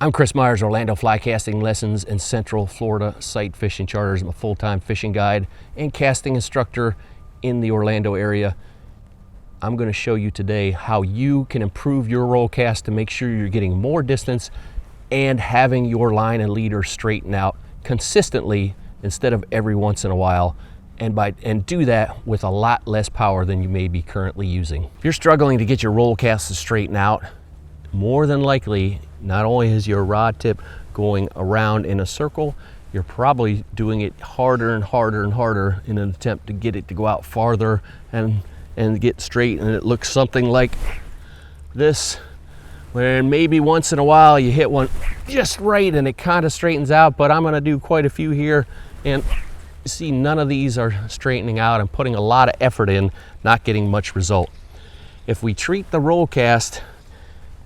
I'm Chris Myers, Orlando Fly Casting Lessons in Central Florida Sight Fishing Charters. I'm a full-time fishing guide and casting instructor in the Orlando area. I'm going to show you today how you can improve your roll cast to make sure you're getting more distance and having your line and leader straighten out consistently instead of every once in a while, and do that with a lot less power than you may be currently using. If you're struggling to get your roll cast to straighten out, more than likely, not only is your rod tip going around in a circle, you're probably doing it harder and harder and harder in an attempt to get it to go out farther and get straight, and it looks something like this, where maybe once in a while you hit one just right and it kind of straightens out, but I'm going to do quite a few here, and see, none of these are straightening out. I'm putting a lot of effort in, not getting much result. If we treat the roll cast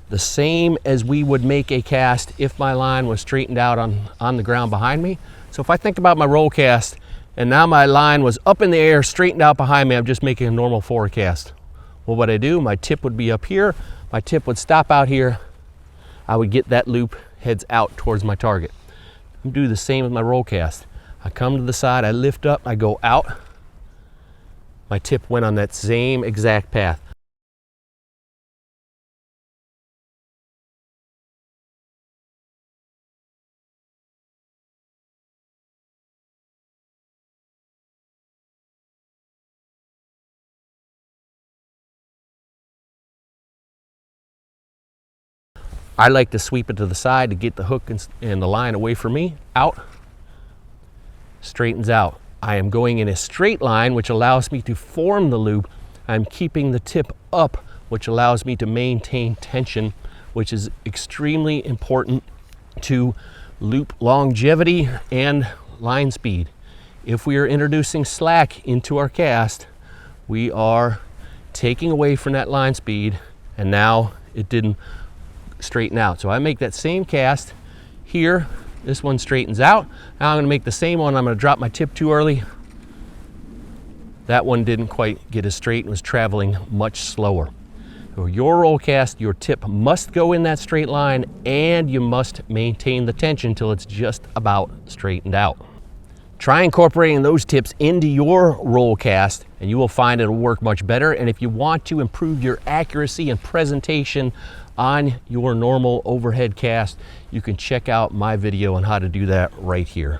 the same as we would make a cast if my line was straightened out on the ground behind me. So if I think about my roll cast and now my line was up in the air, straightened out behind me, I'm just making a normal forward cast. Well, what I do, my tip would be up here, my tip would stop out here, I would get that loop heads out towards my target. I'm do the same with my roll cast. I come to the side, I lift up, I go out, my tip went on that same exact path. I like to sweep it to the side to get the hook and the line away from me. Out, straightens out. I am going in a straight line, which allows me to form the loop. I'm keeping the tip up, which allows me to maintain tension, which is extremely important to loop longevity and line speed. If we are introducing slack into our cast, we are taking away from that line speed, and now it didn't straighten out. So I make that same cast here. This one straightens out. Now I'm going to make the same one. I'm going to drop my tip too early. That one didn't quite get as straight and was traveling much slower. So your roll cast, your tip must go in that straight line, and you must maintain the tension until it's just about straightened out. Try incorporating those tips into your roll cast and you will find it'll work much better. And if you want to improve your accuracy and presentation on your normal overhead cast, you can check out my video on how to do that right here.